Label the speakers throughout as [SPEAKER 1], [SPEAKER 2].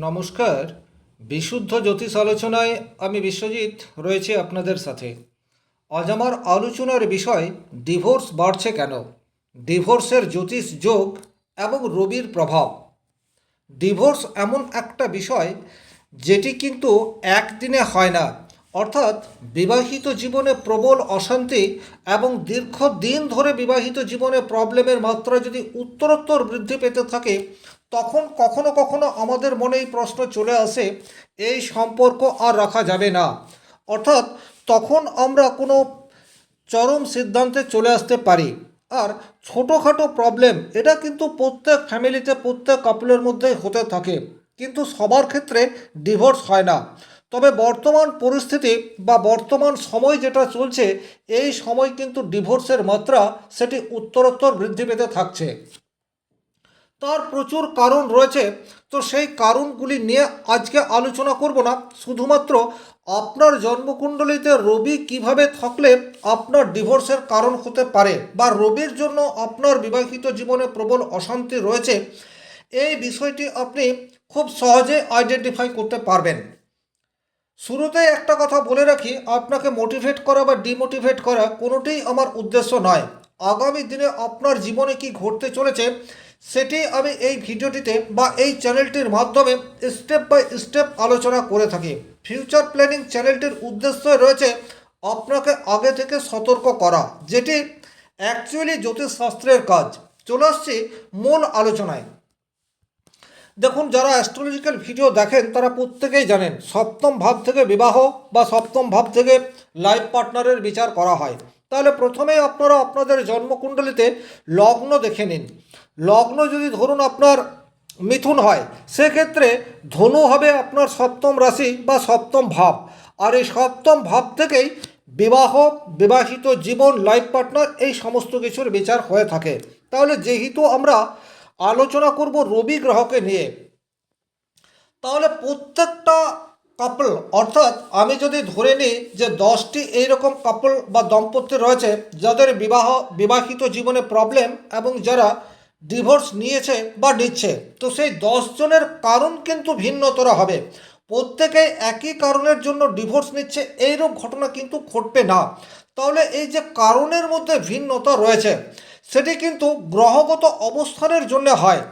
[SPEAKER 1] নমস্কার। বিশুদ্ধ জ্যোতিষ আলোচনায় আমি বিশ্বজিৎ রয়েছি আপনাদের সাথে। আজ আমার আলোচনার বিষয় ডিভোর্স বাড়ছে কেন, ডিভোর্সের জ্যোতিষ যোগ এবং রবির প্রভাব। ডিভোর্স এমন একটা বিষয় যেটি কিন্তু একদিনে হয় না, অর্থাৎ বিবাহিত জীবনে প্রবল অশান্তি এবং দীর্ঘদিন ধরে বিবাহিত জীবনে প্রবলেমের মাত্রা যদি উত্তরোত্তর বৃদ্ধি পেতে থাকে, তখন কখনো কখনো আমাদের মনে এই প্রশ্ন চলে আসে, এই সম্পর্ক আর রাখা যাবে না। অর্থাৎ তখন আমরা কোনো চরম সিদ্ধান্তে চলে আসতে পারি। আর ছোটোখাটো প্রবলেম এটা কিন্তু প্রত্যেক ফ্যামিলিতে প্রত্যেক কাপলের মধ্যেই হতে থাকে, কিন্তু সবার ক্ষেত্রে ডিভোর্স হয় না। তবে বর্তমান পরিস্থিতি বা বর্তমান সময় যেটা চলছে, এই সময় কিন্তু ডিভোর্সের মাত্রা সেটি উত্তরোত্তর বৃদ্ধি পেতে থাকছে। তার প্রচুর কারণ রয়েছে, তো সেই কারণগুলি নিয়ে আজকে আলোচনা করব না। শুধুমাত্র আপনার জন্মকুণ্ডলিতে রবি কিভাবে থাকলে আপনার ডিভোর্সের কারণ হতে পারে, বা রবির জন্য আপনার বিবাহিত জীবনে প্রবল অশান্তি রয়েছে, এই বিষয়টি আপনি খুব সহজে আইডেন্টিফাই করতে পারবেন। শুরুতে একটা কথা বলে রাখি, আপনাকে মোটিভেট করা বা ডিমোটিভেট করা কোনোটিই আমার উদ্দেশ্য নয়। আগামী দিনে আপনার জীবনে কি ঘটতে চলেছে সেটি আমি এই ভিডিওটিতে বা এই চ্যানেলটির মাধ্যমে স্টেপ বাই স্টেপ আলোচনা করে থাকি। ফিউচার প্ল্যানিং চ্যানেলটির উদ্দেশ্য রয়েছে আপনাকে আগে থেকে সতর্ক করা, যেটি অ্যাকচুয়ালি জ্যোতিষশাস্ত্রের কাজ। চলে আসছি মূল আলোচনায়। দেখুন, যারা অ্যাস্ট্রোলজিক্যাল ভিডিও দেখেন তারা প্রত্যেকেই জানেন সপ্তম ভাব থেকে বিবাহ বা সপ্তম ভাব থেকে লাইফ পার্টনারের বিচার করা হয়। তাহলে প্রথমেই আপনারা আপনাদের জন্মকুণ্ডলিতে লগ্ন দেখে নিন। লগ্ন যদি ধরুন আপনার মিথুন হয়, সেক্ষেত্রে ধনু হবে আপনার সপ্তম রাশি বা সপ্তম ভাব। আর এই সপ্তম ভাব থেকেই বিবাহ, বিবাহিত জীবন, লাইফ পার্টনার এই সমস্ত কিছুর বিচার হয়ে থাকে। তাহলে যেহেতু আমরা আলোচনা করব রবি গ্রহকে নিয়ে, তাহলে প্রত্যেকটা কাপল, অর্থাৎ আমি যদি ধরে নিই যে 10টি এইরকম কাপল বা দম্পতি রয়েছে যাদের বিবাহিত জীবনে প্রবলেম এবং যারা ডিভোর্স নিয়েছে বা নিচ্ছে, তো সেই 10 জনের কারণ কিন্তু ভিন্নতর হবে। প্রত্যেকেই একই কারণের জন্য ডিভোর্স নিচ্ছে এইরূপ ঘটনা কিন্তু ঘটবে না। তাহলে এই যে কারণের মধ্যে ভিন্নতা রয়েছে, সেটি কিন্তু গ্রহগত অবস্থানের জন্য হয়।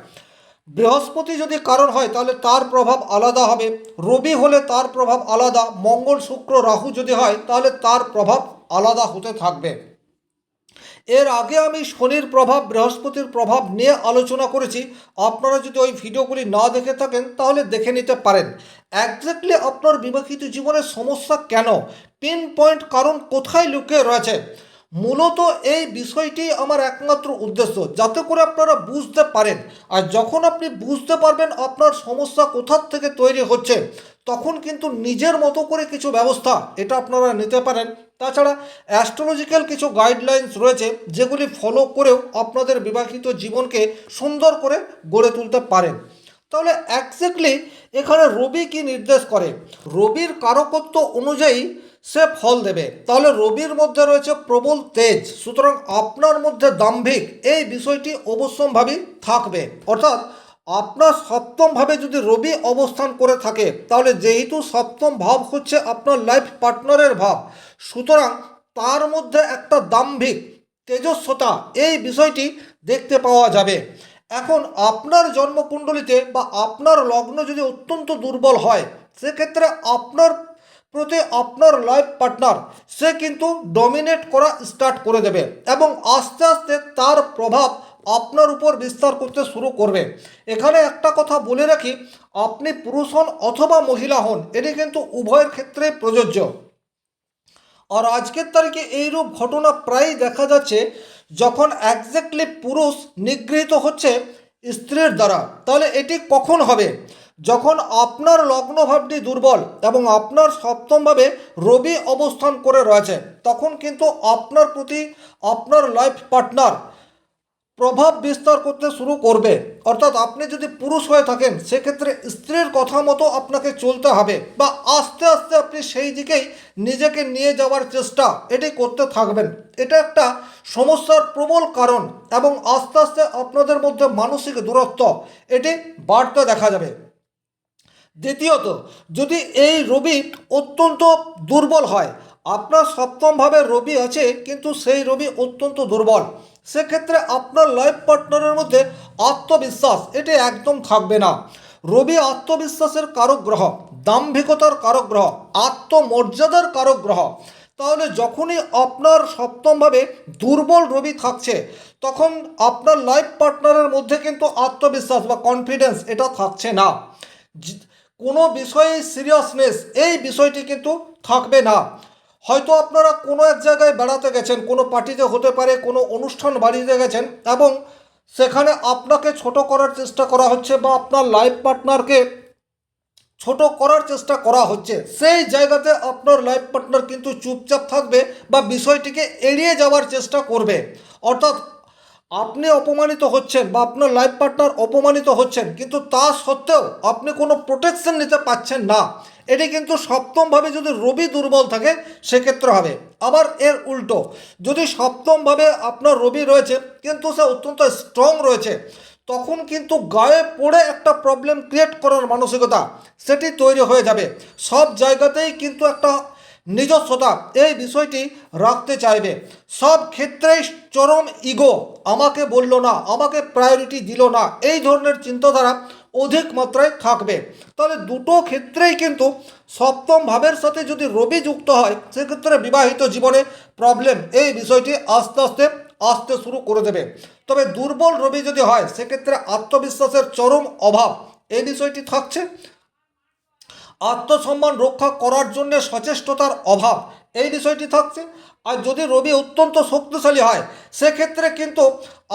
[SPEAKER 1] বৃহস্পতি যদি কারণ হয় তাহলে তার প্রভাব আলাদা হবে, রবি হলে তার প্রভাব আলাদা, মঙ্গল শুক্র রাহু যদি হয় তাহলে তার প্রভাব আলাদা হতে থাকবে। এর আগে আমি শনির প্রভাব, বৃহস্পতির প্রভাব নিয়ে আলোচনা করেছি। আপনারা যদি ওই ভিডিওগুলি না দেখে থাকেন তাহলে দেখে নিতে পারেন। একজাক্টলি আপনার বিবাহিত জীবনের সমস্যা কেন, পিন পয়েন্ট কারণ কোথায় লুকিয়ে রয়েছে, মূলত এই বিষয়টি আমার একমাত্র উদ্দেশ্য, যাতে করে আপনারা বুঝতে পারেন। আর যখন আপনি বুঝতে পারবেন আপনার সমস্যা কোথার থেকে তৈরি হচ্ছে, তখন কিন্তু নিজের মতো করে কিছু ব্যবস্থা এটা আপনারা নিতে পারেন। তাছাড়া অ্যাস্ট্রোলজিক্যাল কিছু গাইডলাইন্স রয়েছে যেগুলি ফলো করেও আপনাদের বিবাহিত জীবনকে সুন্দর করে গড়ে তুলতে পারেন। তাহলে এক্স্যাক্টলি এখানে রবি কি নির্দেশ করে, রবির কারকত্ব অনুযায়ী সে ফল দেবে। তাহলে রবির মধ্যে রয়েছে প্রবল তেজ, সুতরাং আপনার মধ্যে দাম্ভিক এই বিষয়টি অবশ্যম্ভাবী থাকবে। অর্থাৎ আপনার সপ্তম ভাবে যদি রবি অবস্থান করে থাকে, তাহলে যেহেতু সপ্তম ভাব হচ্ছে আপনার লাইফ পার্টনারের ভাব, সুতরাং তার মধ্যে একটা দাম্ভিক তেজস্বতা এই বিষয়টি দেখতে পাওয়া যাবে। এখন আপনার জন্মকুণ্ডলিতে বা আপনার লগ্ন যদি অত্যন্ত দুর্বল হয়, সেক্ষেত্রে আপনার প্রতি আপনার লাইফ পার্টনার সে কিন্তু ডমিনেট করা স্টার্ট করে দেবে এবং আস্তে আস্তে তার প্রভাব আপনার উপর বিস্তার করতে শুরু করবে। এখানে একটা কথা বলে রাখি, আপনি পুরুষ হন অথবা মহিলা হন, এটি কিন্তু উভয়ের ক্ষেত্রে প্রযোজ্য। আর আজকের তারিখে এইরূপ ঘটনা প্রায়ই দেখা যাচ্ছে, যখন একজ্যাক্টলি পুরুষ নিগৃহীত হচ্ছে স্ত্রীর দ্বারা। তাহলে এটি কখন হবে, যখন আপনার লগ্নভাবটি দুর্বল এবং আপনার সপ্তমভাবে রবি অবস্থান করে রয়েছে, তখন কিন্তু আপনার প্রতি আপনার লাইফ পার্টনার প্রভাব বিস্তার করতে শুরু করবে। অর্থাৎ আপনি যদি পুরুষ হয়ে থাকেন, সেক্ষেত্রে স্ত্রীর কথা মতো আপনাকে চলতে হবে, বা আস্তে আস্তে আপনি সেই দিকেই নিজেকে নিয়ে যাওয়ার চেষ্টা এটি করতে থাকবেন। এটা একটা সমস্যার প্রবল কারণ এবং আস্তে আস্তে আপনাদের মধ্যে মানসিক দূরত্ব এটি বাড়তে দেখা যাবে। দ্বিতীয়ত, যদি এই রবি অত্যন্ত দুর্বল হয়, আপনার সপ্তমভাবে রবি আছে কিন্তু সেই রবি অত্যন্ত দুর্বল, সেক্ষেত্রে আপনার লাইফ পার্টনারের মধ্যে আত্মবিশ্বাস এটি একদম থাকবে না। রবি আত্মবিশ্বাসের কারক গ্রহ, দাম্ভিকতার কারক গ্রহ, আত্মমর্যাদার কারক গ্রহ। তাহলে যখনই আপনার সপ্তমভাবে দুর্বল রবি থাকছে, তখন আপনার লাইফ পার্টনারের মধ্যে কিন্তু আত্মবিশ্বাস বা কনফিডেন্স এটা থাকছে না। কোনো বিষয়ে সিরিয়াসনেস এই বিষয়টি কিন্তু থাকবে না। হয়তো আপনারা কোনো এক জায়গায় বেড়াতে গেছেন, কোনো পার্টিতে হতে পারে, কোনো অনুষ্ঠান বাড়িতে গেছেন, এবং সেখানে আপনাকে ছোট করার চেষ্টা করা হচ্ছে বা আপনার লাইফ পার্টনারকে ছোট করার চেষ্টা করা হচ্ছে। সেই জায়গাতে আপনার লাইফ পার্টনার কিন্তু চুপচাপ থাকবে বা বিষয়টিকে এড়িয়ে যাওয়ার চেষ্টা করবে। অর্থাৎ আপনি অপমানিত হচ্ছেন বা আপনার লাইফ পার্টনার অপমানিত হচ্ছেন, কিন্তু তা সত্ত্বেও আপনি কোনো প্রোটেকশন নিতে পারছেন না। এটি কিন্তু সপ্তমভাবে যদি রবি দুর্বল থাকে সেক্ষেত্রে হবে। আবার এর উল্টো, যদি সপ্তমভাবে আপনার রবি রয়েছে কিন্তু সে অত্যন্ত স্ট্রং রয়েছে, তখন কিন্তু গায়ে পড়ে একটা প্রবলেম ক্রিয়েট করার মানসিকতা সেটি তৈরি হয়ে যাবে। সব জায়গাতেই কিন্তু একটা নিজস্বতা এই বিষয়টি রাখতে চাইবে। সব ক্ষেত্রেই চরম ইগো, আমাকে বলল না, আমাকে প্রায়োরিটি দিল না, এই ধরনের চিন্তাধারা অধিক মাত্রায় থাকবে। তাহলে দুটো ক্ষেত্রেই কিন্তু সপ্তম ভাবের সাথে যদি রবি যুক্ত হয়, সেক্ষেত্রে বিবাহিত জীবনে প্রবলেম এই বিষয়টি আস্তে আস্তে আসতে শুরু করে দেবে। তবে দুর্বল রবি যদি হয়, সেক্ষেত্রে আত্মবিশ্বাসের চরম অভাব এই বিষয়টি থাকছে, আত্মসম্মান রক্ষা করার জন্য সচেষ্টতার অভাব এই বিষয়টি থাকছে। আর যদি রবি অত্যন্ত শক্তিশালী হয়, সেক্ষেত্রে কিন্তু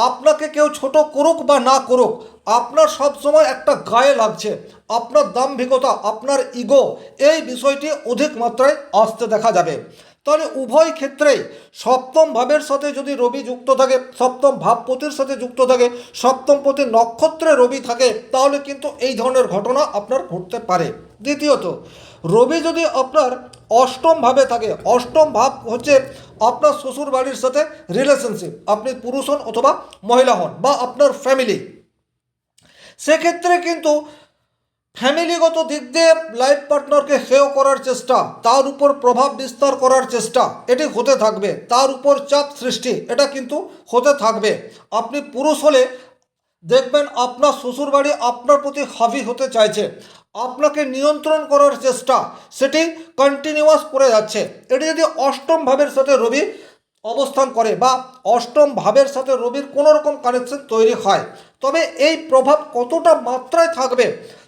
[SPEAKER 1] আপনাকে কেউ ছোট করুক বা না করুক, আপনার সব সময় একটা গায়ে লাগছে, আপনার দাম্ভিকতা, আপনার ইগো এই বিষয়টি অধিক মাত্রায় আসতে দেখা যাবে। তাহলে উভয় ক্ষেত্রেই সপ্তম ভাবের সাথে যদি রবি যুক্ত থাকে, সপ্তম ভাবপতির সাথে যুক্ত থাকে, সপ্তমপতি নক্ষত্রে রবি থাকে, তাহলে কিন্তু এই ধরনের ঘটনা আপনার ঘটতে পারে। দ্বিতীয়ত, রবি যদি আপনার অষ্টম ভাবে থাকে, অষ্টম ভাব হচ্ছে আপনার শ্বশুর বাড়ির সাথে রিলেশনশিপ, আপনি পুরুষ হন অথবা মহিলা হন বা আপনার ফ্যামিলি, সেক্ষেত্রে কিন্তু ফ্যামিলিগত দিক দিয়ে লাইফ পার্টনারকে হেয় করার চেষ্টা, তার উপর প্রভাব বিস্তার করার চেষ্টা এটি হতে থাকবে, তার উপর চাপ সৃষ্টি এটা কিন্তু হতে থাকবে। আপনি পুরুষ হলে দেখবেন আপনার শ্বশুরবাড়ি আপনার প্রতি হাবি হতে চাইছে, আপনাকে নিয়ন্ত্রণ করার চেষ্টা সেটি কন্টিনিউয়াস করে যাচ্ছে। এটি যদি অষ্টম ভাবের সাথে রবি অবস্থান করে বা অষ্টম ভাবের সাথে রবির কোনো রকম কানেকশন তৈরি হয়, তবে এই প্রভাব কতটা মাত্রায় থাকবে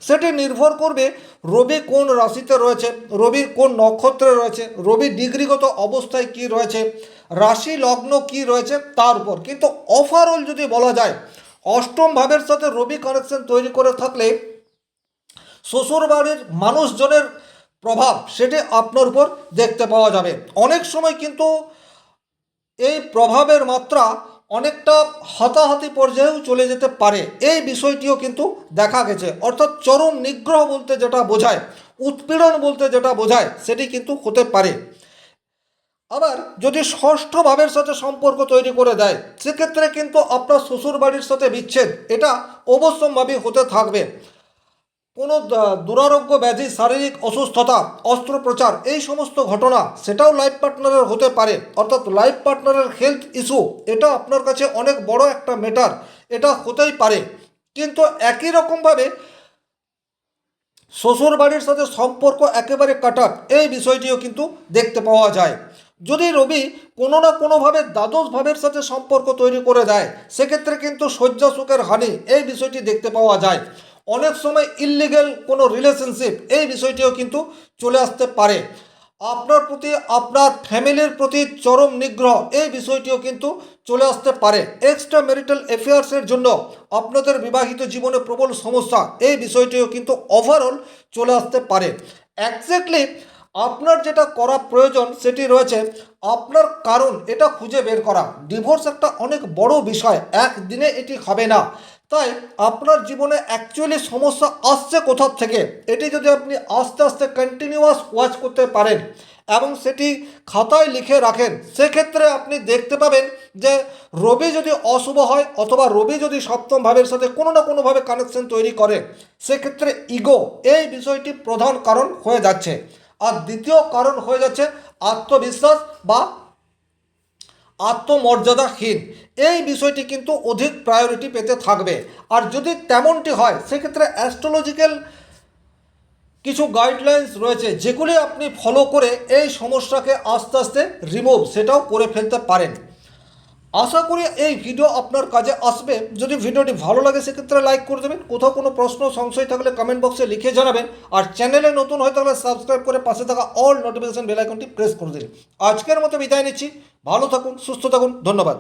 [SPEAKER 1] সেটি নির্ভর করবে রবি কোন রাশিতে রয়েছে, রবির কোন নক্ষত্রে রয়েছে, রবি ডিগ্রিগত অবস্থায় কি রয়েছে, রাশি লগ্ন কি রয়েছে তার উপর। কিন্তু ওভারঅল যদি বলা যায়, অষ্টম ভাবের সাথে রবি কানেকশন তৈরি করে থাকলে শ্বশুরবাড়ির মানুষজনের প্রভাব সেটি আপনার উপর দেখতে পাওয়া যাবে। অনেক সময় কিন্তু এই প্রভাবের মাত্রা অনেকটা হাতাহাতি পর্যায়েও চলে যেতে পারে, এই বিষয়টিও কিন্তু দেখা গেছে। অর্থাৎ চরম নিগ্রহ বলতে যেটা বোঝায়, উৎপীড়ন বলতে যেটা বোঝায়, সেটি কিন্তু হতে পারে। আবার যদি ষষ্ঠ ভাবের সাথে সম্পর্ক তৈরি করে দেয়, সেক্ষেত্রে কিন্তু আপনার শ্বশুর বাড়ির সাথে বিচ্ছেদ এটা অবশ্যম্ভাবী হতে থাকবে। কোনো দুরারোগ্য ব্যাধি, শারীরিক অসুস্থতা, অস্ত্রোপচার এই সমস্ত ঘটনা সেটাও লাইফ পার্টনারের হতে পারে। অর্থাৎ লাইফ পার্টনারের হেলথ ইস্যু এটা আপনার কাছে অনেক বড় একটা ম্যাটার, এটা হতেই পারে। কিন্তু একই রকমভাবে শ্বশুর বাড়ির সাথে সম্পর্ক একেবারে কাটার এই বিষয়টিও কিন্তু দেখতে পাওয়া যায়। যদি রবি কোনো না কোনোভাবে দ্বাদশ ভাবের সাথে সম্পর্ক তৈরি করে দেয়, সেক্ষেত্রে কিন্তু শয্যা সুখের হানি এই বিষয়টি দেখতে পাওয়া যায়। অনেক সময় ইললিগ্যাল কোনো রিলেশনশিপ এই বিষয়টিও কিন্তু চলে আসতে পারে। আপনার প্রতি, আপনার ফ্যামিলির প্রতি চরম নিগ্রহ এই বিষয়টিও কিন্তু চলে আসতে পারে। এক্সট্রা ম্যারিটাল অ্যাফেয়ার্সের জন্য আপনাদের বিবাহিত জীবনে প্রবল সমস্যা এই বিষয়টিও কিন্তু ওভারঅল চলে আসতে পারে। এক্স্যাক্টলি আপনার যেটা করা প্রয়োজন সেটি রয়েছে আপনার কারণ এটা খুঁজে বের করা। ডিভোর্স একটা অনেক বড় বিষয়, একদিনে এটি হবে না। তাই আপনার জীবনে অ্যাকচুয়ালি সমস্যা আসছে কোথার থেকে, এটি যদি আপনি আস্তে আস্তে কন্টিনিউয়াস ওয়াচ করতে পারেন, এবং সেটি খাতায় লিখে রাখেন, সেক্ষেত্রে আপনি দেখতে পাবেন যে রবি যদি অশুভ হয় অথবা রবি যদি সপ্তম ভাবের সাথে কোনো না কোনোভাবে কানেকশন তৈরি করে, সেক্ষেত্রে ইগো এই বিষয়টি প্রধান কারণ হয়ে যাচ্ছে। আর দ্বিতীয় কারণ হয়ে যাচ্ছে আত্মবিশ্বাস বা আত্মমর্যাদাহীন। এই বিষয়টি কিন্তু অধিক প্রায়োরিটি পেতে থাকবে। আর যদি তেমনটি হয়, সেক্ষেত্রে অ্যাস্ট্রোলজিক্যাল কিছু গাইডলাইন্স রয়েছে যেগুলি আপনি ফলো করে এই সমস্যাকে আস্তে আস্তে সেটাও করে ফেলতে পারেন। আশা করি এই ভিডিও আপনার কাজে আসবে। যদি ভিডিওটি ভালো লাগে সেক্ষেত্রে লাইক করে দেবেন, কোথাও কোনো প্রশ্ন সংশয় থাকলে কমেন্ট বক্সে লিখে জানাবেন, আর চ্যানেলে নতুন হয়ে থাকলে সাবস্ক্রাইব করে পাশে থাকা অল নোটিফিকেশন বেল আইকনটি প্রেস করে দিন। আজকের মতো বিদায় নিচ্ছি, ভালো থাকুন, সুস্থ থাকুন, ধন্যবাদ।